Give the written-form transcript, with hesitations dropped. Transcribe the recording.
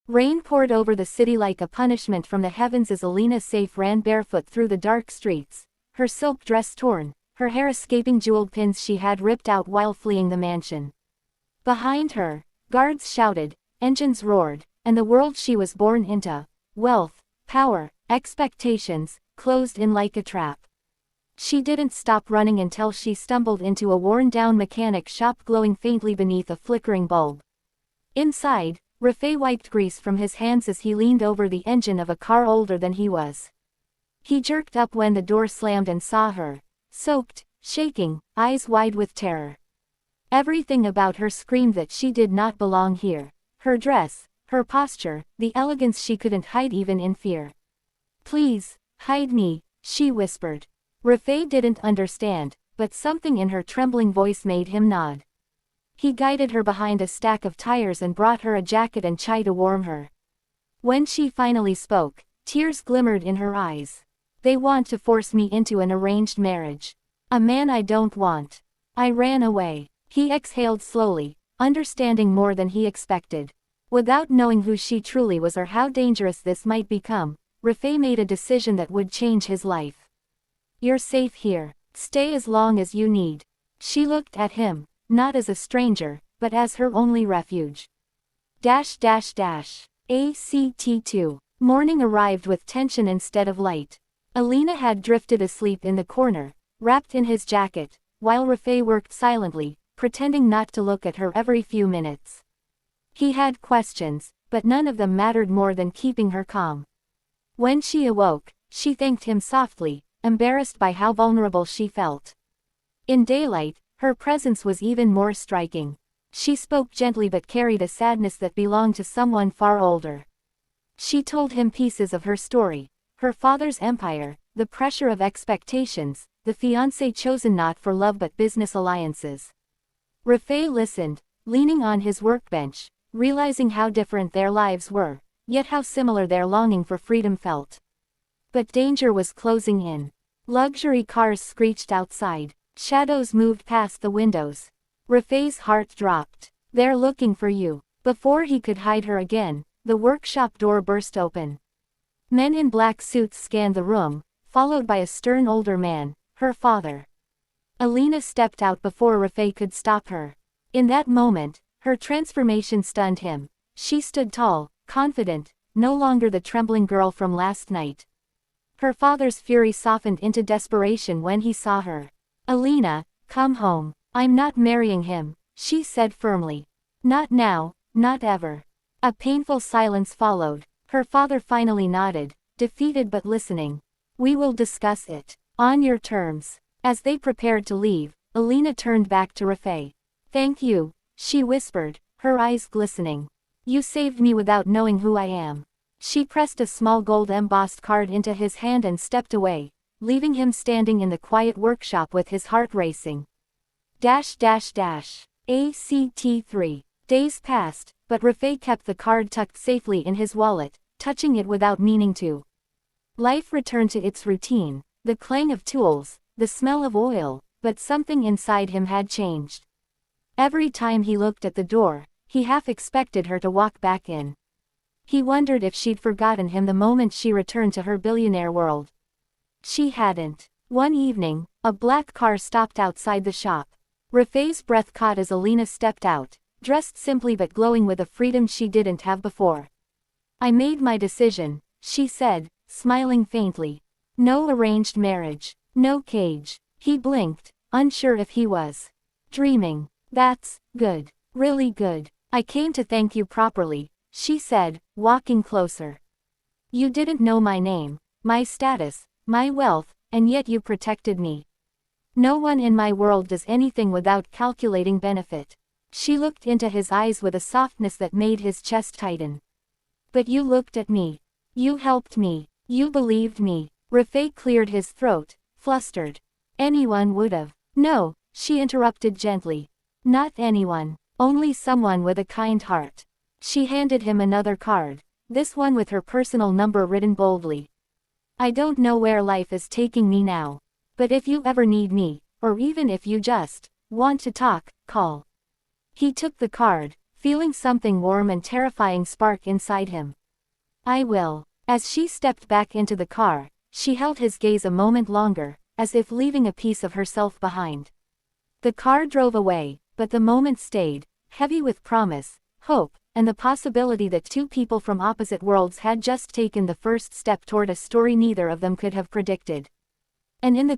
Rain poured over the city like a punishment from the heavens as Alina Saif ran barefoot through the dark streets, her silk dress torn, her hair escaping jeweled pins she had ripped out while fleeing the mansion. Behind her, guards shouted, engines roared, and the world she was born into, wealth, power, expectations, closed in like a trap. She didn't stop running until she stumbled into a worn-down mechanic shop glowing faintly beneath a flickering bulb. Inside, Rafay wiped grease from his hands as he leaned over the engine of a car older than he was. He jerked up when the door slammed and saw her, soaked, shaking, eyes wide with terror. Everything about her screamed that she did not belong here. Her dress, her posture, the elegance she couldn't hide even in fear. "Please, hide me," she whispered. Rafay didn't understand, but something in her trembling voice made him nod. He guided her behind a stack of tires and brought her a jacket and chai to warm her. When she finally spoke, tears glimmered in her eyes. "They want to force me into an arranged marriage. A man I don't want. I ran away." He exhaled slowly, understanding more than he expected. Without knowing who she truly was or how dangerous this might become, Rafay made a decision that would change his life. "You're safe here. Stay as long as you need." She looked at him, not as a stranger, but as her only refuge. ACT 2. Morning arrived with tension instead of light. Alina had drifted asleep in the corner, wrapped in his jacket, while Rafay worked silently, pretending not to look at her every few minutes. He had questions, but none of them mattered more than keeping her calm. When she awoke, she thanked him softly, embarrassed by how vulnerable she felt. In daylight, her presence was even more striking. She spoke gently but carried a sadness that belonged to someone far older. She told him pieces of her story, her father's empire, the pressure of expectations, the fiancé chosen not for love but business alliances. Rafay listened, leaning on his workbench, realizing how different their lives were, yet how similar their longing for freedom felt. But danger was closing in. Luxury cars screeched outside. Shadows moved past the windows. Rafay's heart dropped. "They're looking for you." Before he could hide her again, the workshop door burst open. Men in black suits scanned the room, followed by a stern older man, her father. Alina stepped out before Rafay could stop her. In that moment, her transformation stunned him. She stood tall, confident, no longer the trembling girl from last night. Her father's fury softened into desperation when he saw her. "Alina, come home." "I'm not marrying him," she said firmly. "Not now, not ever." A painful silence followed. Her father finally nodded, defeated but listening. "We will discuss it. On your terms." As they prepared to leave, Alina turned back to Rafay. "Thank you," she whispered, her eyes glistening. "You saved me without knowing who I am." She pressed a small gold-embossed card into his hand and stepped away, leaving him standing in the quiet workshop with his heart racing. ACT 3. Days passed, but Rafay kept the card tucked safely in his wallet, touching it without meaning to. Life returned to its routine, the clang of tools, the smell of oil, but something inside him had changed. Every time he looked at the door, he half expected her to walk back in. He wondered if she'd forgotten him the moment she returned to her billionaire world. She hadn't. One evening, a black car stopped outside the shop. Rafay's breath caught as Alina stepped out, dressed simply but glowing with a freedom she didn't have before. "I made my decision," she said, smiling faintly. "No arranged marriage. No cage." He blinked, unsure if he was dreaming. "That's good. Really good. I came to thank you properly," she said, walking closer. "You didn't know my name, my status, my wealth, and yet you protected me. No one in my world does anything without calculating benefit." She looked into his eyes with a softness that made his chest tighten. "But you looked at me. You helped me. You believed me." Rafay cleared his throat, flustered. "Anyone would've." "No," she interrupted gently. "Not anyone. Only someone with a kind heart." She handed him another card, this one with her personal number written boldly. "I don't know where life is taking me now. But if you ever need me, or even if you just want to talk, call." He took the card, feeling something warm and terrifying spark inside him. I will. As she stepped back into the car, she held his gaze a moment longer, as if leaving a piece of herself behind. The car drove away, but the moment stayed, heavy with promise, hope, and the possibility that two people from opposite worlds had just taken the first step toward a story neither of them could have predicted. And in the